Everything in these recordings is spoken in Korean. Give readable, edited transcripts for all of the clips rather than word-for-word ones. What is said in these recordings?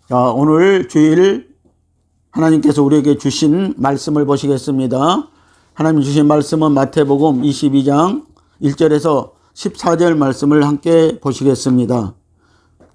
자, 오늘 주일 하나님께서 우리에게 주신 말씀을 보시겠습니다. 하나님 주신 말씀은 마태복음 22장 1절에서 14절 말씀을 함께 보시겠습니다.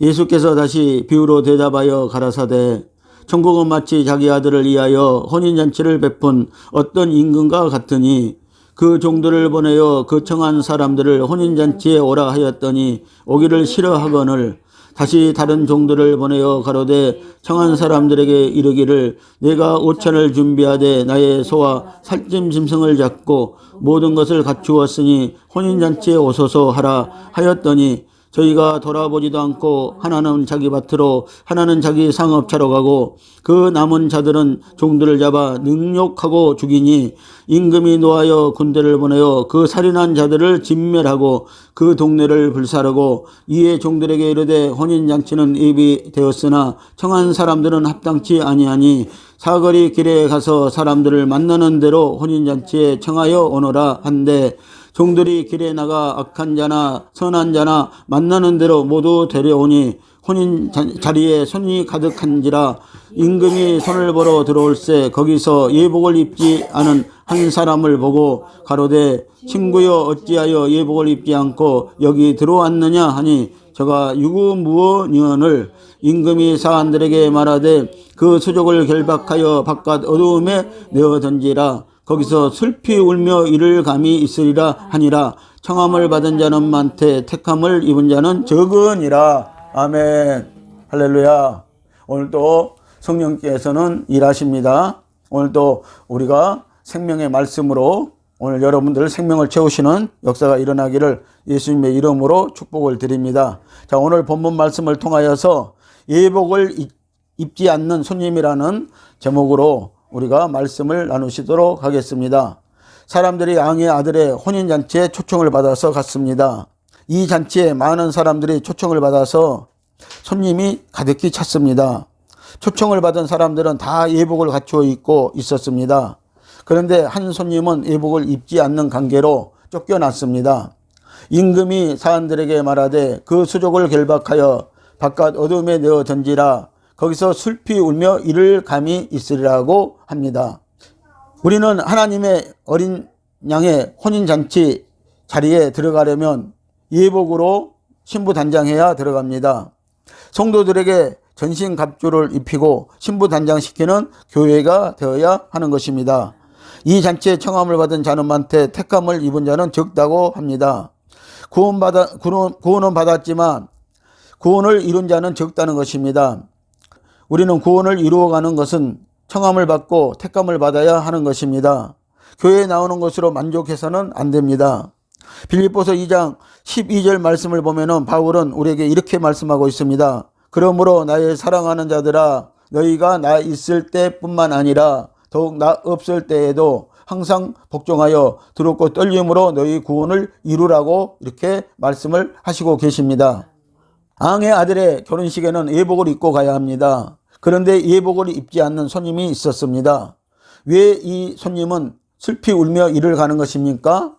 예수께서 다시 비유로 대답하여 가라사대 천국은 마치 자기 아들을 위하여 혼인잔치를 베푼 어떤 임금과 같으니 그 종들을 보내어 그 청한 사람들을 혼인잔치에 오라 하였더니 오기를 싫어하거늘 다시 다른 종들을 보내어 가로되 청한 사람들에게 이르기를 내가 오찬을 준비하되 나의 소와 살찜 짐승을 잡고 모든 것을 갖추었으니 혼인잔치에 오소서 하라 하였더니 저희가 돌아보지도 않고 하나는 자기 밭으로 하나는 자기 상업차로 가고 그 남은 자들은 종들을 잡아 능욕하고 죽이니 임금이 노하여 군대를 보내어 그 살인한 자들을 진멸하고 그 동네를 불사르고 이에 종들에게 이르되 혼인잔치는 입이 되었으나 청한 사람들은 합당치 아니하니 사거리 길에 가서 사람들을 만나는 대로 혼인잔치에 청하여 오너라 한데 종들이 길에 나가 악한 자나 선한 자나 만나는 대로 모두 데려오니 혼인 자리에 손이 가득한지라 임금이 손을 보러 들어올세 거기서 예복을 입지 않은 한 사람을 보고 가로되 친구여 어찌하여 예복을 입지 않고 여기 들어왔느냐 하니 저가 유구무원을 임금이 사람들에게 말하되 그 수족을 결박하여 바깥 어두움에 내어 던지라 거기서 슬피 울며 이를 감이 있으리라 하니라. 청함을 받은 자는 많되 택함을 입은 자는 적으니라. 아멘. 할렐루야. 오늘도 성령께서는 일하십니다. 오늘도 우리가 생명의 말씀으로 오늘 여러분들 생명을 채우시는 역사가 일어나기를 예수님의 이름으로 축복을 드립니다. 자, 오늘 본문 말씀을 통하여서 예복을 입지 않는 손님이라는 제목으로 우리가 말씀을 나누시도록 하겠습니다. 사람들이 왕의 아들의 혼인잔치에 초청을 받아서 갔습니다. 이 잔치에 많은 사람들이 초청을 받아서 손님이 가득히 찼습니다. 초청을 받은 사람들은 다 예복을 갖추어 입고 있었습니다. 그런데 한 손님은 예복을 입지 않는 관계로 쫓겨났습니다. 임금이 사람들에게 말하되 그 수족을 결박하여 바깥 어둠에 내어 던지라 거기서 슬피 울며 이를 감이 있으리라고 합니다. 우리는 하나님의 어린 양의 혼인잔치 자리에 들어가려면 예복으로 신부단장해야 들어갑니다. 성도들에게 전신갑주를 입히고 신부단장시키는 교회가 되어야 하는 것입니다. 이 잔치에 청함을 받은 자는 많되 택함을 입은 자는 적다고 합니다. 구원은 받았지만 구원을 이룬 자는 적다는 것입니다. 우리는 구원을 이루어가는 것은 청함을 받고 택함을 받아야 하는 것입니다. 교회에 나오는 것으로 만족해서는 안 됩니다. 빌립보서 2장 12절 말씀을 보면은 바울은 우리에게 이렇게 말씀하고 있습니다. 그러므로 나의 사랑하는 자들아 너희가 나 있을 때뿐만 아니라 더욱 나 없을 때에도 항상 복종하여 두렵고 떨림으로 너희 구원을 이루라고 이렇게 말씀을 하시고 계십니다. 왕의 아들의 결혼식에는 예복을 입고 가야 합니다. 그런데 예복을 입지 않는 손님이 있었습니다. 왜 이 손님은 슬피 울며 이를 가는 것입니까?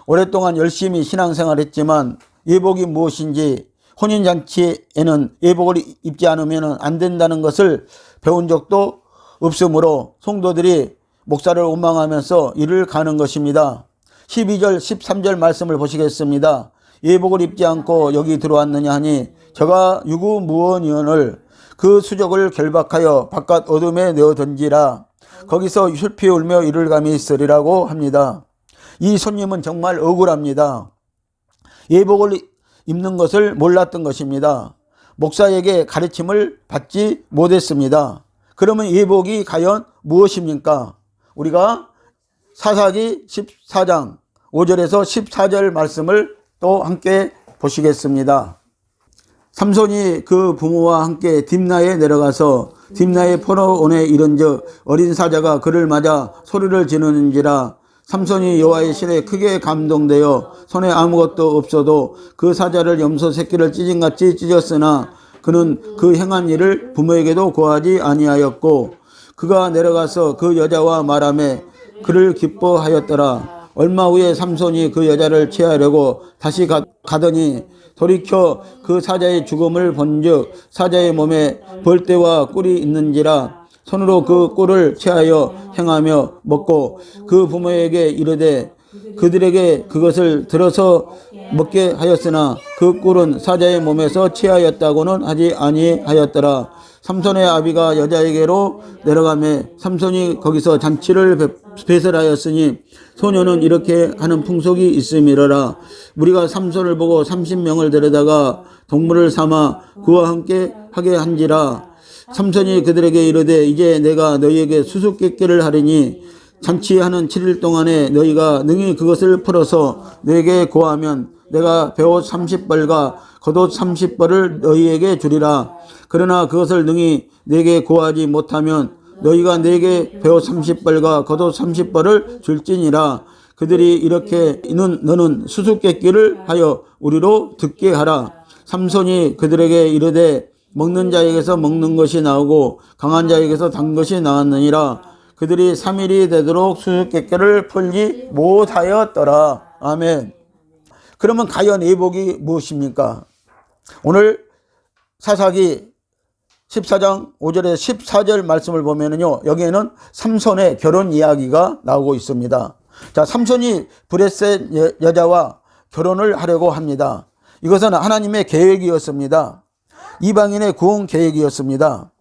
오랫동안 열심히 신앙생활했지만 예복이 무엇인지 혼인잔치에는 예복을 입지 않으면 안 된다는 것을 배운 적도 없으므로 성도들이 목사를 원망하면서 이를 가는 것입니다. 12절 13절 말씀을 보시겠습니다. 예복을 입지 않고 여기 들어왔느냐 하니 저가 유구무원을 그 수족을 결박하여 바깥 어둠에 내어 던지라 거기서 슬피 울며 이를 감이 있으리라고 합니다. 이 손님은 정말 억울합니다. 예복을 입는 것을 몰랐던 것입니다. 목사에게 가르침을 받지 못했습니다. 그러면 예복이 과연 무엇입니까? 우리가 사사기 14장 5절에서 14절 말씀을 또 함께 보시겠습니다. 삼손이 그 부모와 함께 딥나에 내려가서 딥나의 포로원에 이른즉 어린 사자가 그를 맞아 소리를 지르는지라 삼손이 여호와의 신에 크게 감동되어 손에 아무것도 없어도 그 사자를 염소 새끼를 찢은같이 찢었으나 그는 그 행한 일을 부모에게도 고하지 아니하였고 그가 내려가서 그 여자와 말하매 그를 기뻐하였더라. 얼마 후에 삼손이 그 여자를 취하려고 다시 가더니 돌이켜 그 사자의 죽음을 본즉 사자의 몸에 벌떼와 꿀이 있는지라 손으로 그 꿀을 취하여 행하며 먹고 그 부모에게 이르되 그들에게 그것을 들어서 먹게 하였으나 그 꿀은 사자의 몸에서 취하였다고는 하지 아니하였더라. 삼손의 아비가 여자에게로 내려가매 삼손이 거기서 잔치를 배설하였으니 소녀는 이렇게 하는 풍속이 있음이러라. 우리가 삼손을 보고 30명을 데려다가 동물을 삼아 그와 함께 하게 한지라. 삼손이 그들에게 이르되 이제 내가 너희에게 수수께끼를 하리니 잔치하는 7일 동안에 너희가 능히 그것을 풀어서 내게 고하면 내가 베옷 30벌과 겉옷 30벌을 너희에게 주리라. 그러나 그것을 능히 내게 고하지 못하면 너희가 내게 베옷 30벌과 겉옷 30벌을 줄지니라. 그들이 이렇게 너는 수수께끼를 하여 우리로 듣게 하라. 삼손이 그들에게 이르되 먹는 자에게서 먹는 것이 나오고 강한 자에게서 단 것이 나왔느니라. 그들이 3일이 되도록 수수께끼를 풀지 못하였더라. 아멘. 그러면 가연 예복이 무엇입니까? 오늘 사사기 14장 5절에서 14절 말씀을 보면은요, 여기에는 삼손의 결혼 이야기가 나오고 있습니다. 자, 삼손이 브레셋 여자와 결혼을 하려고 합니다. 이것은 하나님의 계획이었습니다. 이방인의 구원 계획이었습니다.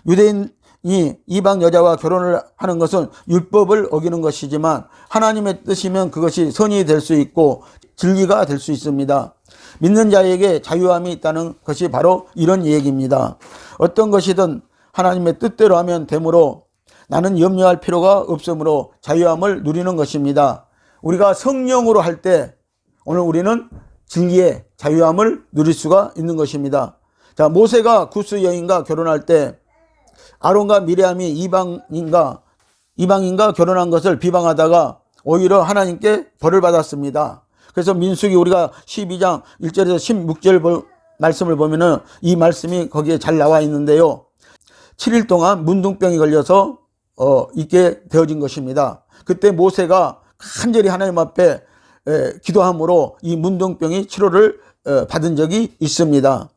유대인이 이방 여자와 결혼을 하는 것은 율법을 어기는 것이지만 하나님의 뜻이면 그것이 선이 될 수 있고 진리가 될 수 있습니다. 믿는 자에게 자유함이 있다는 것이 바로 이런 얘기입니다. 어떤 것이든 하나님의 뜻대로 하면 되므로 나는 염려할 필요가 없으므로 자유함을 누리는 것입니다. 우리가 성령으로 할 때 오늘 우리는 진리의 자유함을 누릴 수가 있는 것입니다. 자, 모세가 구스 여인과 결혼할 때 아론과 미리암이 이방인과 결혼한 것을 비방하다가 오히려 하나님께 벌을 받았습니다. 그래서 민수기 우리가 12장 1절에서 16절 말씀을 보면은 이 말씀이 거기에 잘 나와 있는데요. 7일 동안 문둥병이 걸려서 있게 되어진 것입니다. 그때 모세가 간절히 하나님 앞에 기도함으로 이 문둥병이 치료를 받은 적이 있습니다.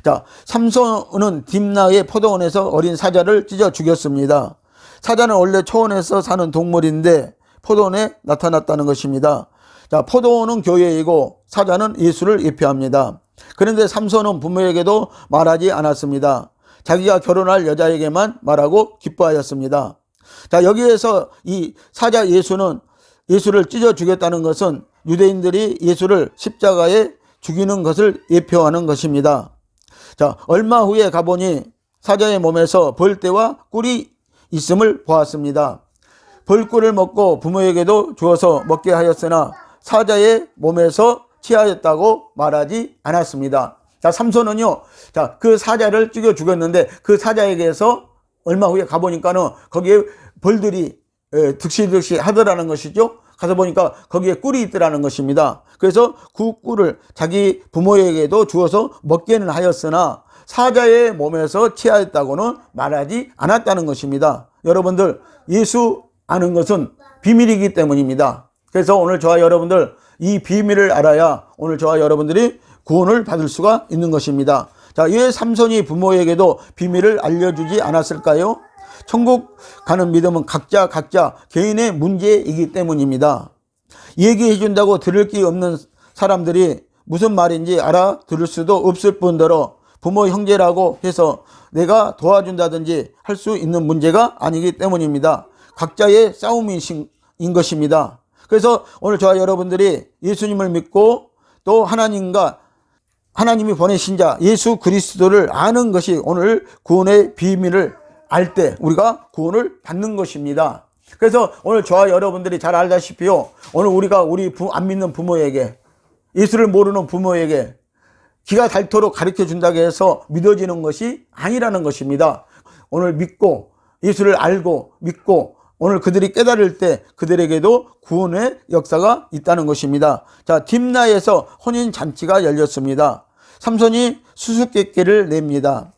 자, 삼손은 딥나의 포도원에서 어린 사자를 찢어 죽였습니다. 사자는 원래 초원에서 사는 동물인데 포도원에 나타났다는 것입니다. 자, 포도원은 교회이고 사자는 예수를 예표합니다. 그런데 삼손은 부모에게도 말하지 않았습니다. 자기가 결혼할 여자에게만 말하고 기뻐하였습니다. 자, 여기에서 이 사자 예수를 찢어 죽였다는 것은 유대인들이 예수를 십자가에 죽이는 것을 예표하는 것입니다. 자, 얼마 후에 가보니 사자의 몸에서 벌떼와 꿀이 있음을 보았습니다. 벌꿀을 먹고 부모에게도 주어서 먹게 하였으나 사자의 몸에서 취하였다고 말하지 않았습니다. 자, 삼손은요, 자, 그 사자를 죽여 죽였는데 그 사자에게서 얼마 후에 가보니까는 거기에 벌들이 득실득실 하더라는 것이죠. 가서 보니까 거기에 꿀이 있더라는 것입니다. 그래서 그 꿀을 자기 부모에게도 주어서 먹게는 하였으나 사자의 몸에서 취하였다고는 말하지 않았다는 것입니다. 여러분들, 예수 아는 것은 비밀이기 때문입니다. 그래서 오늘 저와 여러분들 이 비밀을 알아야 오늘 저와 여러분들이 구원을 받을 수가 있는 것입니다. 자, 왜 삼손이 부모에게도 비밀을 알려주지 않았을까요? 천국 가는 믿음은 각자 개인의 문제이기 때문입니다. 얘기해 준다고 들을 게 없는 사람들이 무슨 말인지 알아들을 수도 없을 뿐더러 부모 형제라고 해서 내가 도와준다든지 할 수 있는 문제가 아니기 때문입니다. 각자의 싸움인 것입니다. 그래서 오늘 저와 여러분들이 예수님을 믿고 또 하나님이 보내신 자 예수 그리스도를 아는 것이 오늘 구원의 비밀을 알 때 우리가 구원을 받는 것입니다. 그래서 오늘 저와 여러분들이 잘 알다시피요, 오늘 우리가 우리 안 믿는 부모에게, 예수를 모르는 부모에게 기가 닳도록 가르쳐 준다고 해서 믿어지는 것이 아니라는 것입니다. 오늘 믿고 예수를 알고 믿고 오늘 그들이 깨달을 때 그들에게도 구원의 역사가 있다는 것입니다. 자, 딥나에서 혼인잔치가 열렸습니다. 삼손이 수수께끼를 냅니다.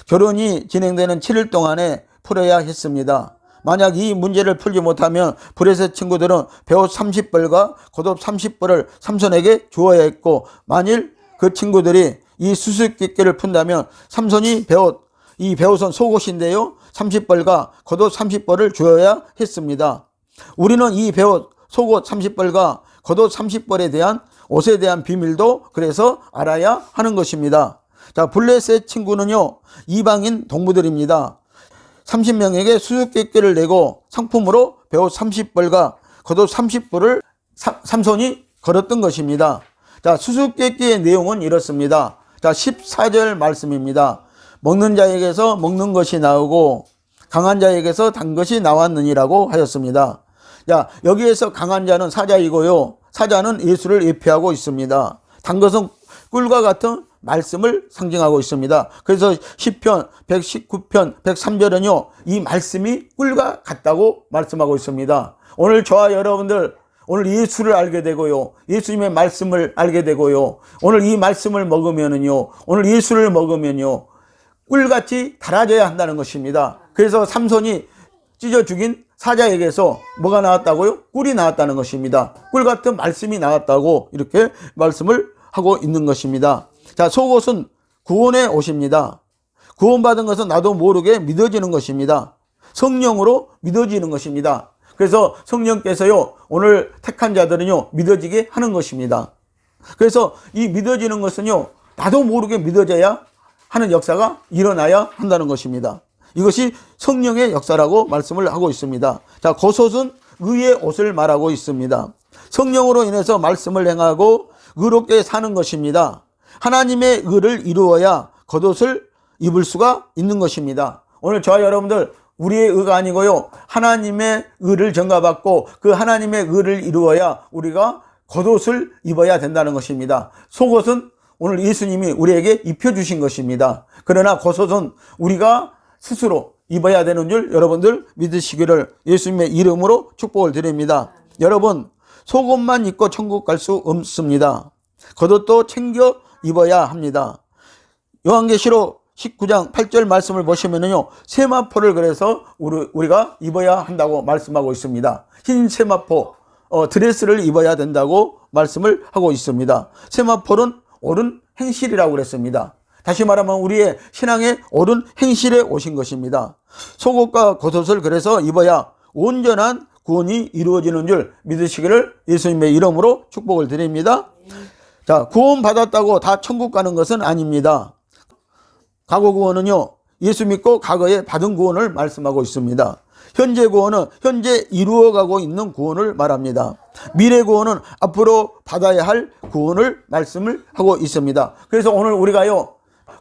결혼이 진행되는 7일 동안에 풀어야 했습니다. 만약 이 문제를 풀지 못하면 브레셋 친구들은 배옷 30벌과 겉옷 30벌을 삼손에게 주어야 했고, 만일 그 친구들이 이 수수께끼를 푼다면 삼손이 이 배옷은 속옷인데요, 30벌과 겉옷 30벌을 주어야 했습니다. 우리는 이 배옷, 속옷 30벌과 겉옷 30벌에 대한 옷에 대한 비밀도 그래서 알아야 하는 것입니다. 자, 블레셋 친구는요, 이방인 동무들입니다. 30명에게 수수께끼를 내고 상품으로 배옷 30벌과 겉옷 30벌을 삼손이 걸었던 것입니다. 자, 수수께끼의 내용은 이렇습니다. 자, 14절 말씀입니다. 먹는 자에게서 먹는 것이 나오고 강한 자에게서 단 것이 나왔느니라고 하였습니다. 자, 여기에서 강한 자는 사자이고요, 사자는 예수를 예표하고 있습니다. 단 것은 꿀과 같은 말씀을 상징하고 있습니다. 그래서 시편 119편 103절은요, 이 말씀이 꿀과 같다고 말씀하고 있습니다. 오늘 저와 여러분들, 오늘 예수를 알게 되고요, 예수님의 말씀을 알게 되고요, 오늘 이 말씀을 먹으면은요, 오늘 예수를 먹으면요, 꿀같이 달아져야 한다는 것입니다. 그래서 삼손이 찢어 죽인 사자에게서 뭐가 나왔다고요? 꿀이 나왔다는 것입니다. 꿀 같은 말씀이 나왔다고 이렇게 말씀을 하고 있는 것입니다. 자, 속옷은 구원의 옷입니다. 구원받은 것은 나도 모르게 믿어지는 것입니다. 성령으로 믿어지는 것입니다. 그래서 성령께서요, 오늘 택한 자들은요, 믿어지게 하는 것입니다. 그래서 이 믿어지는 것은요, 나도 모르게 믿어져야 하는 역사가 일어나야 한다는 것입니다. 이것이 성령의 역사라고 말씀을 하고 있습니다. 자, 겉옷은 의의 옷을 말하고 있습니다. 성령으로 인해서 말씀을 행하고 의롭게 사는 것입니다. 하나님의 의를 이루어야 겉옷을 입을 수가 있는 것입니다. 오늘 저와 여러분들, 우리의 의가 아니고요, 하나님의 의를 전가받고 그 하나님의 의를 이루어야 우리가 겉옷을 입어야 된다는 것입니다. 속옷은 오늘 예수님이 우리에게 입혀주신 것입니다. 그러나 겉옷은 우리가 스스로 입어야 되는 줄 여러분들 믿으시기를 예수님의 이름으로 축복을 드립니다. 여러분, 속옷만 입고 천국 갈 수 없습니다. 겉옷도 챙겨 입어야 합니다. 요한계시록 19장 8절 말씀을 보시면요, 세마포를 그래서 우리가 입어야 한다고 말씀하고 있습니다. 흰 세마포, 드레스를 입어야 된다고 말씀을 하고 있습니다. 세마포는 옳은 행실이라고 그랬습니다. 다시 말하면 우리의 신앙의 옳은 행실에 오신 것입니다. 속옷과 겉옷을 그래서 입어야 온전한 구원이 이루어지는 줄 믿으시기를 예수님의 이름으로 축복을 드립니다. 자, 구원 받았다고 다 천국 가는 것은 아닙니다. 과거 구원은요, 예수 믿고 과거에 받은 구원을 말씀하고 있습니다. 현재 구원은 현재 이루어가고 있는 구원을 말합니다. 미래 구원은 앞으로 받아야 할 구원을 말씀을 하고 있습니다. 그래서 오늘 우리가요,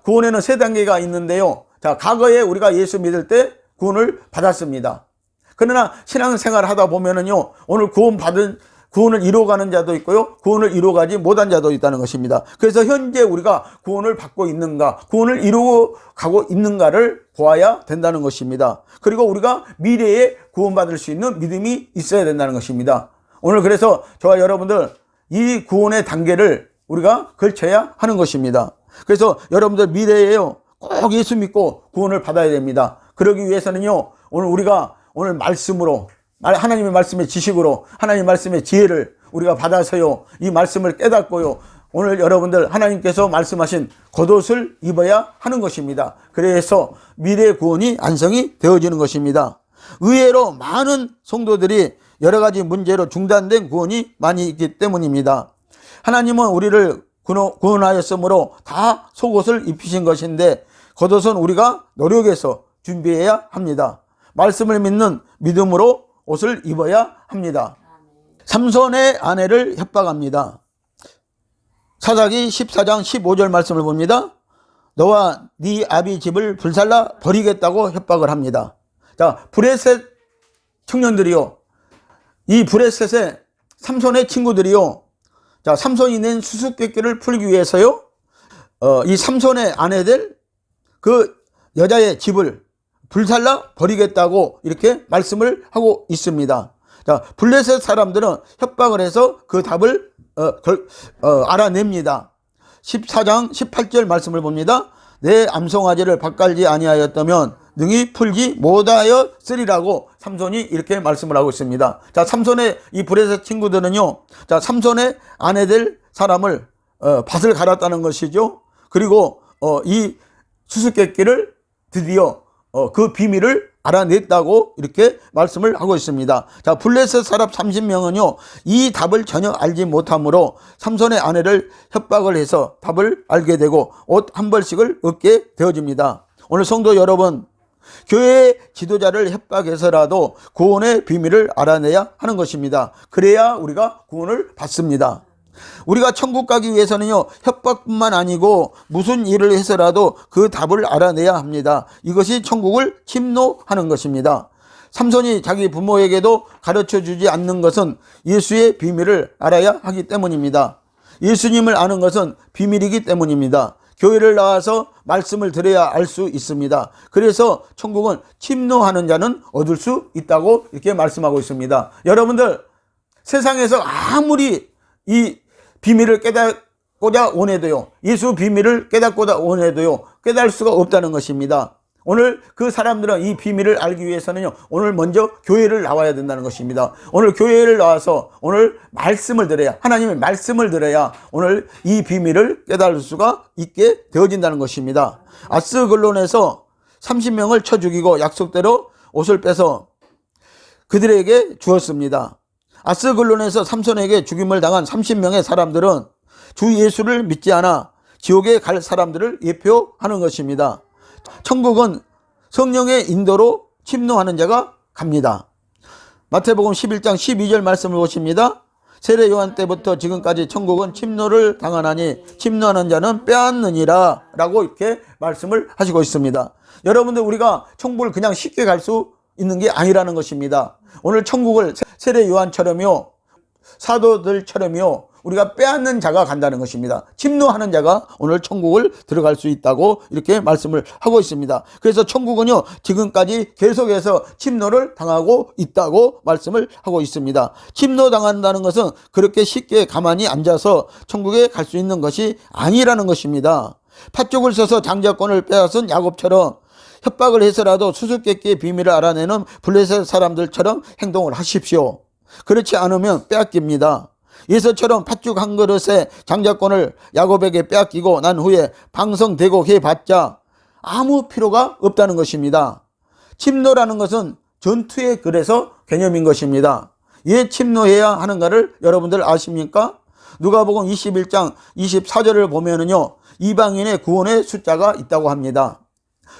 구원에는 세 단계가 있는데요, 자, 과거에 우리가 예수 믿을 때 구원을 받았습니다. 그러나 신앙생활을 하다 보면은요, 오늘 구원을 이루어가는 자도 있고요, 구원을 이루어가지 못한 자도 있다는 것입니다. 그래서 현재 우리가 구원을 받고 있는가, 구원을 이루어가고 있는가를 보아야 된다는 것입니다. 그리고 우리가 미래에 구원받을 수 있는 믿음이 있어야 된다는 것입니다. 오늘 그래서 저와 여러분들, 이 구원의 단계를 우리가 걸쳐야 하는 것입니다. 그래서 여러분들 미래에요, 꼭 예수 믿고 구원을 받아야 됩니다. 그러기 위해서는요, 오늘 말씀으로, 하나님의 말씀의 지식으로, 하나님의 말씀의 지혜를 우리가 받아서요, 이 말씀을 깨닫고요, 오늘 여러분들 하나님께서 말씀하신 겉옷을 입어야 하는 것입니다. 그래서 미래 구원이 완성이 되어지는 것입니다. 의외로 많은 성도들이 여러 가지 문제로 중단된 구원이 많이 있기 때문입니다. 하나님은 우리를 구원하였으므로 다 속옷을 입히신 것인데 겉옷은 우리가 노력해서 준비해야 합니다. 말씀을 믿는 믿음으로 옷을 입어야 합니다. 삼손의 아내를 협박합니다. 사사기 14장 15절 말씀을 봅니다. 너와 네 아비 집을 불살라 버리겠다고 협박을 합니다. 자, 브레셋 청년들이요, 이 브레셋의 삼손의 친구들이요, 자, 삼손이 낸 수수께끼를 풀기 위해서요, 이 삼손의 아내들 그 여자의 집을 불살라 버리겠다고 이렇게 말씀을 하고 있습니다. 자, 블레셋 사람들은 협박을 해서 그 답을 알아냅니다. 14장 18절 말씀을 봅니다. 내 암송아지를 밭갈지 아니하였다면 능히 풀지 못하였으리라고 삼손이 이렇게 말씀을 하고 있습니다. 자, 삼손의 이 브레셋 친구들은요, 자, 삼손의 아내 될 사람을 밭을 갈았다는 것이죠. 그리고 이 수수께끼를 드디어 그 비밀을 알아냈다고 이렇게 말씀을 하고 있습니다. 자, 블레셋 사람 30명은요, 이 답을 전혀 알지 못하므로 삼손의 아내를 협박을 해서 답을 알게 되고 옷 한 벌씩을 얻게 되어집니다. 오늘 성도 여러분, 교회 지도자를 협박해서라도 구원의 비밀을 알아내야 하는 것입니다. 그래야 우리가 구원을 받습니다. 우리가 천국 가기 위해서는요, 협박뿐만 아니고 무슨 일을 해서라도 그 답을 알아내야 합니다. 이것이 천국을 침노하는 것입니다. 삼손이 자기 부모에게도 가르쳐 주지 않는 것은 예수의 비밀을 알아야 하기 때문입니다. 예수님을 아는 것은 비밀이기 때문입니다. 교회를 나와서 말씀을 들어야 알 수 있습니다. 그래서 천국은 침노하는 자는 얻을 수 있다고 이렇게 말씀하고 있습니다. 여러분들, 세상에서 아무리 이 비밀을 깨닫고자 원해도요, 예수 비밀을 깨닫고자 원해도요, 깨달을 수가 없다는 것입니다. 오늘 그 사람들은 이 비밀을 알기 위해서는요, 오늘 먼저 교회를 나와야 된다는 것입니다. 오늘 교회를 나와서 오늘 말씀을 들어야, 하나님의 말씀을 들어야 오늘 이 비밀을 깨달을 수가 있게 되어진다는 것입니다. 아스글론에서 30명을 쳐 죽이고 약속대로 옷을 빼서 그들에게 주었습니다. 아스글론에서 삼손에게 죽임을 당한 30명의 사람들은 주 예수를 믿지 않아 지옥에 갈 사람들을 예표하는 것입니다. 천국은 성령의 인도로 침노하는 자가 갑니다. 마태복음 11장 12절 말씀을 보십니다. 세례 요한 때부터 지금까지 천국은 침노를 당하나니 침노하는 자는 빼앗느니라 라고 이렇게 말씀을 하시고 있습니다. 여러분들, 우리가 천국을 그냥 쉽게 갈 수 있는 게 아니라는 것입니다. 오늘 천국을 세례 요한처럼요, 사도들처럼요, 우리가 빼앗는 자가 간다는 것입니다. 침노하는 자가 오늘 천국을 들어갈 수 있다고 이렇게 말씀을 하고 있습니다. 그래서 천국은요, 지금까지 계속해서 침노를 당하고 있다고 말씀을 하고 있습니다. 침노당한다는 것은 그렇게 쉽게 가만히 앉아서 천국에 갈 수 있는 것이 아니라는 것입니다. 팥죽을 써서 장자권을 빼앗은 야곱처럼 협박을 해서라도 수수께끼의 비밀을 알아내는 블레셋 사람들처럼 행동을 하십시오. 그렇지 않으면 빼앗깁니다. 예서처럼 팥죽 한 그릇에 장자권을 야곱에게 빼앗기고 난 후에 방성대고 해봤자 아무 필요가 없다는 것입니다. 침노라는 것은 전투의 그래서 개념인 것입니다. 왜 침노해야 하는가를 여러분들 아십니까? 누가복음 21장 24절을 보면은요, 이방인의 구원의 숫자가 있다고 합니다.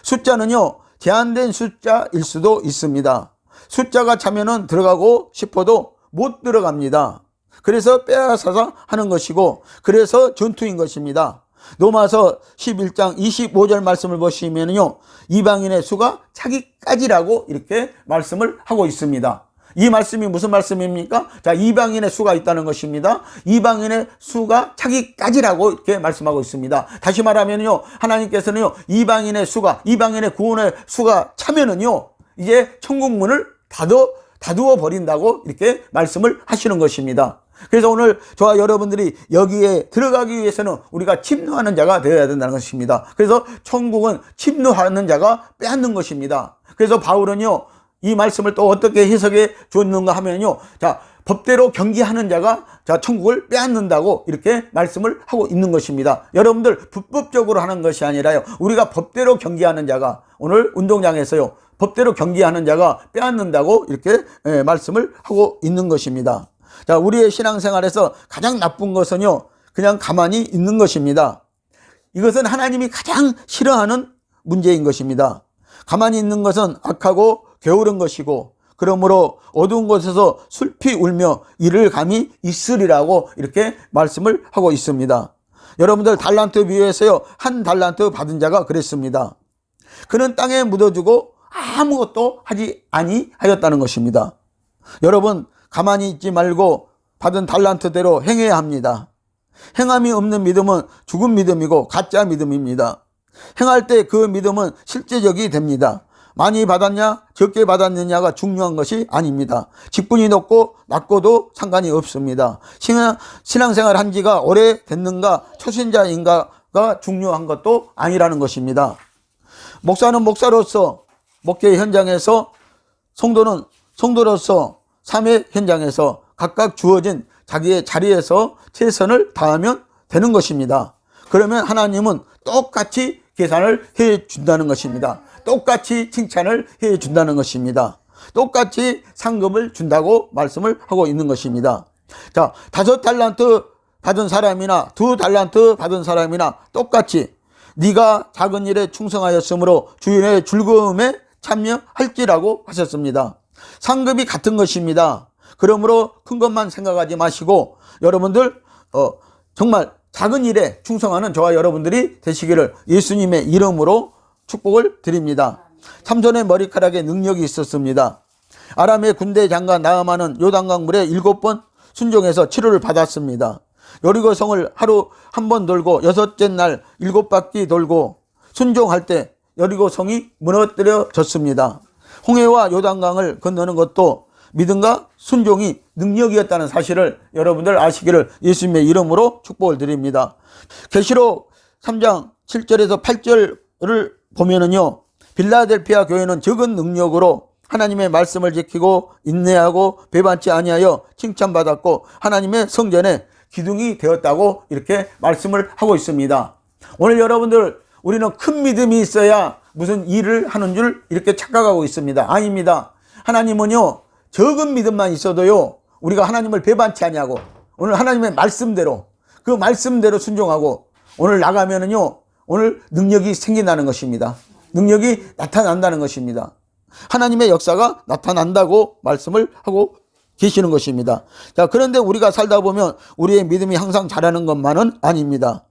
숫자는요, 제한된 숫자일 수도 있습니다. 숫자가 차면은 들어가고 싶어도 못 들어갑니다. 그래서 빼앗아서 하는 것이고, 그래서 전투인 것입니다. 로마서 11장 25절 말씀을 보시면요, 이방인의 수가 차기까지라고 이렇게 말씀을 하고 있습니다. 이 말씀이 무슨 말씀입니까? 자, 이방인의 수가 있다는 것입니다. 이방인의 수가 차기까지라고 이렇게 말씀하고 있습니다. 다시 말하면요, 하나님께서는요, 이방인의 수가, 이방인의 구원의 수가 차면은요, 이제 천국문을 닫아 버린다고 이렇게 말씀을 하시는 것입니다. 그래서 오늘 저와 여러분들이 여기에 들어가기 위해서는 우리가 침노하는 자가 되어야 된다는 것입니다. 그래서 천국은 침노하는 자가 빼앗는 것입니다. 그래서 바울은요, 이 말씀을 또 어떻게 해석해 줬는가 하면요, 자, 법대로 경기하는 자가 자, 천국을 빼앗는다고 이렇게 말씀을 하고 있는 것입니다. 여러분들, 불법적으로 하는 것이 아니라요, 우리가 법대로 경기하는 자가, 오늘 운동장에서요, 법대로 경기하는 자가 빼앗는다고 이렇게 말씀을 하고 있는 것입니다. 자, 우리의 신앙생활에서 가장 나쁜 것은요, 그냥 가만히 있는 것입니다. 이것은 하나님이 가장 싫어하는 문제인 것입니다. 가만히 있는 것은 악하고 게으른 것이고, 그러므로 어두운 곳에서 슬피 울며 이를 감이 있으리라고 이렇게 말씀을 하고 있습니다. 여러분들, 달란트 비유에서요, 한 달란트 받은 자가 그랬습니다. 그는 땅에 묻어주고 아무것도 하지 아니하였다는 것입니다. 여러분, 가만히 있지 말고 받은 달란트대로 행해야 합니다. 행함이 없는 믿음은 죽은 믿음이고 가짜 믿음입니다. 행할 때 그 믿음은 실제적이 됩니다. 많이 받았냐 적게 받았느냐가 중요한 것이 아닙니다. 직분이 높고 낮고도 상관이 없습니다. 신앙생활 한 지가 오래됐는가 초신자인가가 중요한 것도 아니라는 것입니다. 목사는 목사로서 목회 현장에서 성도로서 삶의 현장에서 각각 주어진 자기의 자리에서 최선을 다하면 되는 것입니다. 그러면 하나님은 똑같이 계산을 해 준다는 것입니다. 똑같이 칭찬을 해 준다는 것입니다. 똑같이 상급을 준다고 말씀을 하고 있는 것입니다. 자, 5달란트 받은 사람이나 2달란트 받은 사람이나 똑같이 네가 작은 일에 충성하였으므로 주인의 즐거움에 참여할지라고 하셨습니다. 상급이 같은 것입니다. 그러므로 큰 것만 생각하지 마시고 여러분들 정말 작은 일에 충성하는 저와 여러분들이 되시기를 예수님의 이름으로 축복을 드립니다. 삼손의 머리카락에 능력이 있었습니다. 아람의 군대 장관 나아만은 요단강 물에 7번 순종해서 치료를 받았습니다. 여리고성을 하루 한 번 돌고 6째 날 7바퀴 돌고 순종할 때 여리고성이 무너뜨려졌습니다. 홍해와 요단강을 건너는 것도 믿음과 순종이 능력이었다는 사실을 여러분들 아시기를 예수님의 이름으로 축복을 드립니다. 계시록 3장 7절에서 8절을 보면은요, 빌라델피아 교회는 적은 능력으로 하나님의 말씀을 지키고 인내하고 배반치 아니하여 칭찬받았고 하나님의 성전에 기둥이 되었다고 이렇게 말씀을 하고 있습니다. 오늘 여러분들, 우리는 큰 믿음이 있어야 무슨 일을 하는 줄 이렇게 착각하고 있습니다. 아닙니다. 하나님은요, 적은 믿음만 있어도요, 우리가 하나님을 배반치 아니하고 오늘 하나님의 말씀대로, 그 말씀대로 순종하고 오늘 나가면은요, 오늘 능력이 생긴다는 것입니다. 능력이 나타난다는 것입니다. 하나님의 역사가 나타난다고 말씀을 하고 계시는 것입니다. 자, 그런데 우리가 살다 보면 우리의 믿음이 항상 자라는 것만은 아닙니다.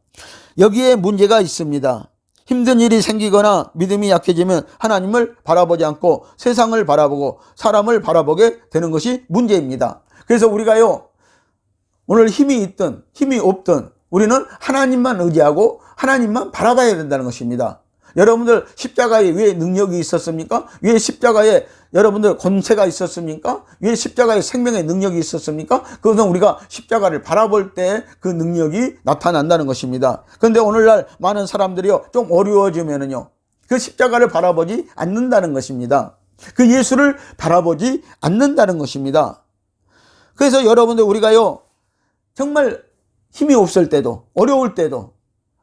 여기에 문제가 있습니다. 힘든 일이 생기거나 믿음이 약해지면 하나님을 바라보지 않고 세상을 바라보고 사람을 바라보게 되는 것이 문제입니다. 그래서 우리가요, 오늘 힘이 있든 힘이 없든 우리는 하나님만 의지하고 하나님만 바라봐야 된다는 것입니다. 여러분들 십자가에 왜 능력이 있었습니까? 왜 십자가에 여러분들 권세가 있었습니까? 왜 십자가에 생명의 능력이 있었습니까? 그것은 우리가 십자가를 바라볼 때 그 능력이 나타난다는 것입니다. 그런데 오늘날 많은 사람들이요, 좀 어려워지면은요, 그 십자가를 바라보지 않는다는 것입니다. 그 예수를 바라보지 않는다는 것입니다. 그래서 여러분들, 우리가요, 정말 힘이 없을 때도, 어려울 때도,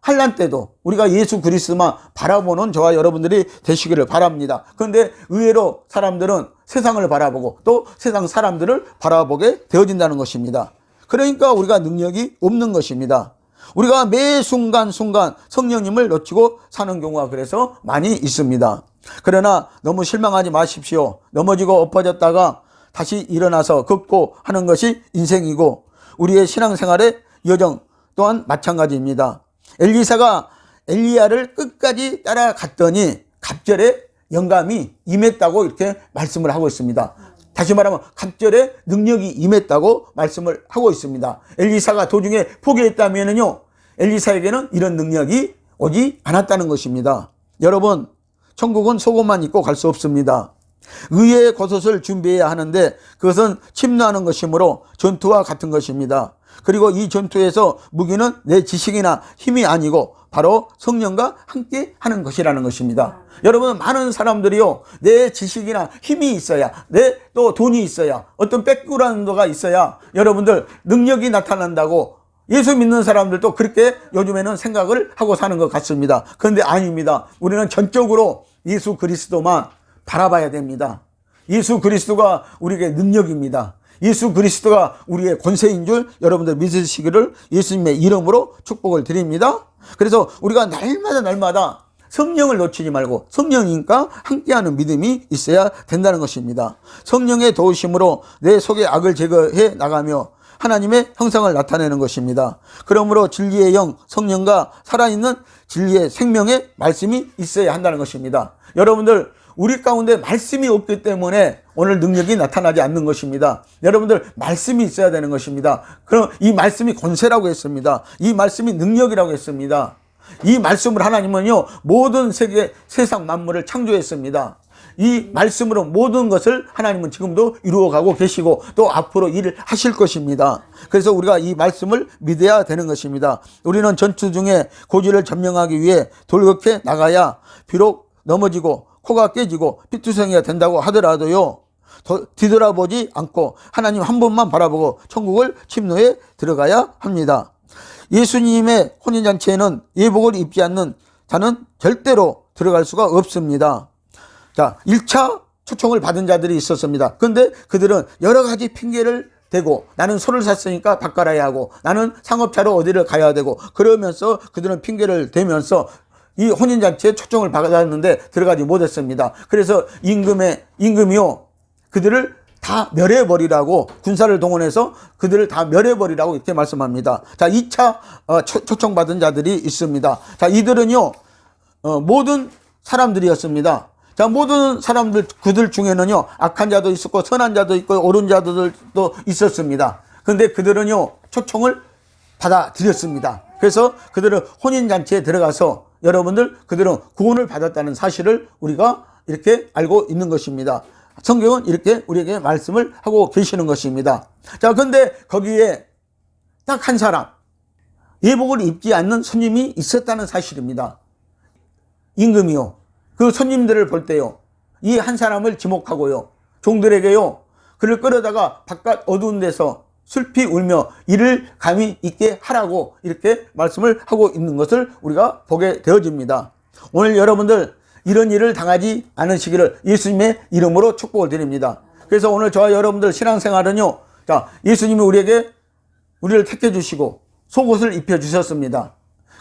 환난 때도 우리가 예수 그리스도만 바라보는 저와 여러분들이 되시기를 바랍니다. 그런데 의외로 사람들은 세상을 바라보고 또 세상 사람들을 바라보게 되어진다는 것입니다. 그러니까 우리가 능력이 없는 것입니다. 우리가 매 순간순간 성령님을 놓치고 사는 경우가 그래서 많이 있습니다. 그러나 너무 실망하지 마십시오. 넘어지고 엎어졌다가 다시 일어나서 걷고 하는 것이 인생이고 우리의 신앙생활의 여정 또한 마찬가지입니다. 엘리사가 엘리야를 끝까지 따라갔더니 갑절에 영감이 임했다고 이렇게 말씀을 하고 있습니다. 다시 말하면 갑절에 능력이 임했다고 말씀을 하고 있습니다. 엘리사가 도중에 포기했다면요, 엘리사에게는 이런 능력이 오지 않았다는 것입니다. 여러분, 천국은 속옷만 입고 갈 수 없습니다. 의의 겉옷을 준비해야 하는데 그것은 침노하는 것이므로 전투와 같은 것입니다. 그리고 이 전투에서 무기는 내 지식이나 힘이 아니고 바로 성령과 함께 하는 것이라는 것입니다. 여러분, 많은 사람들이요, 내 지식이나 힘이 있어야, 내 또 돈이 있어야, 어떤 백그라운드가 있어야 여러분들 능력이 나타난다고 예수 믿는 사람들도 그렇게 요즘에는 생각을 하고 사는 것 같습니다. 그런데 아닙니다. 우리는 전적으로 예수 그리스도만 바라봐야 됩니다. 예수 그리스도가 우리에게 능력입니다. 예수 그리스도가 우리의 권세인 줄 여러분들 믿으시기를 예수님의 이름으로 축복을 드립니다. 그래서 우리가 날마다 성령을 놓치지 말고 성령님과 함께하는 믿음이 있어야 된다는 것입니다. 성령의 도우심으로 내 속의 악을 제거해 나가며 하나님의 형상을 나타내는 것입니다. 그러므로 진리의 영 성령과 살아있는 진리의 생명의 말씀이 있어야 한다는 것입니다. 여러분들, 우리 가운데 말씀이 없기 때문에 오늘 능력이 나타나지 않는 것입니다. 여러분들, 말씀이 있어야 되는 것입니다. 그럼 이 말씀이 권세라고 했습니다. 이 말씀이 능력이라고 했습니다. 이 말씀을 하나님은요, 모든 세상 만물을 창조했습니다. 이 말씀으로 모든 것을 하나님은 지금도 이루어가고 계시고 또 앞으로 일을 하실 것입니다. 그래서 우리가 이 말씀을 믿어야 되는 것입니다. 우리는 전투 중에 고지를 점령하기 위해 돌격해 나가야 비록 넘어지고 코가 깨지고 피투성이가 된다고 하더라도요, 뒤돌아보지 않고 하나님 한 분만 바라보고 천국을 침노에 들어가야 합니다. 예수님의 혼인잔치에는 예복을 입지 않는 자는 절대로 들어갈 수가 없습니다. 자, 1차 초청을 받은 자들이 있었습니다. 그런데 그들은 여러 가지 핑계를 대고, 나는 소를 샀으니까 밥 갈아야 하고, 나는 상업차로 어디를 가야 되고, 그러면서 그들은 핑계를 대면서 이 혼인잔치에 초청을 받았는데 들어가지 못했습니다. 그래서 임금이요, 그들을 다 멸해버리라고, 군사를 동원해서 그들을 다 멸해버리라고 이렇게 말씀합니다. 자, 2차 초청받은 자들이 있습니다. 자, 이들은요, 모든 사람들이었습니다. 자, 모든 사람들, 그들 중에는요, 악한 자도 있었고, 선한 자도 있고, 옳은 자들도 있었습니다. 근데 그들은요, 초청을 받아들였습니다. 그래서 그들은 혼인잔치에 들어가서 여러분들, 그들은 구원을 받았다는 사실을 우리가 이렇게 알고 있는 것입니다. 성경은 이렇게 우리에게 말씀을 하고 계시는 것입니다. 자, 근데 거기에 딱 한 사람, 예복을 입지 않는 손님이 있었다는 사실입니다. 임금이요, 그 손님들을 볼 때요, 이 한 사람을 지목하고요, 종들에게요, 그를 끌어다가 바깥 어두운 데서 슬피 울며 이를 감히 있게 하라고 이렇게 말씀을 하고 있는 것을 우리가 보게 되어집니다. 오늘 여러분들 이런 일을 당하지 않으시기를 예수님의 이름으로 축복을 드립니다. 그래서 오늘 저와 여러분들 신앙생활은요, 자, 예수님이 우리를 택해 주시고 속옷을 입혀 주셨습니다.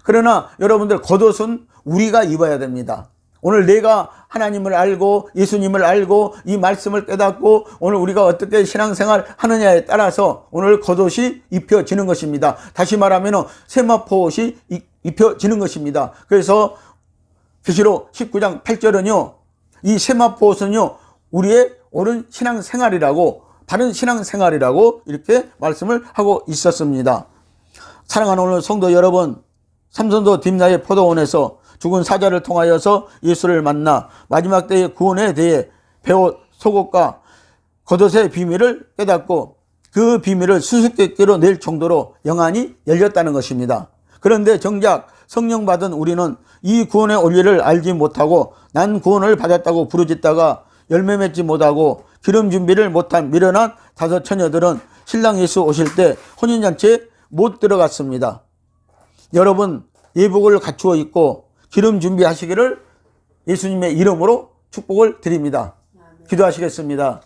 그러나 여러분들, 겉옷은 우리가 입어야 됩니다. 오늘 내가 하나님을 알고 예수님을 알고 이 말씀을 깨닫고 오늘 우리가 어떻게 신앙생활 하느냐에 따라서 오늘 겉옷이 입혀지는 것입니다. 다시 말하면 세마포옷이 입혀지는 것입니다. 그래서 계시록 19장 8절은요, 이 세마포옷은요, 우리의 옳은 신앙생활이라고, 바른 신앙생활이라고 이렇게 말씀을 하고 있었습니다. 사랑하는 오늘 성도 여러분, 삼선도 딥나의 포도원에서 죽은 사자를 통하여서 예수를 만나 마지막 때의 구원에 대해 배옷, 속옷과 겉옷의 비밀을 깨닫고 그 비밀을 수수께끼로 낼 정도로 영안이 열렸다는 것입니다. 그런데 정작 성령 받은 우리는 이 구원의 원리를 알지 못하고 난 구원을 받았다고 부르짖다가 열매 맺지 못하고 기름 준비를 못한 미련한 다섯 처녀들은 신랑 예수 오실 때 혼인잔치에 못 들어갔습니다. 여러분, 예복을 갖추어 입고 기름 준비하시기를 예수님의 이름으로 축복을 드립니다. 기도하시겠습니다.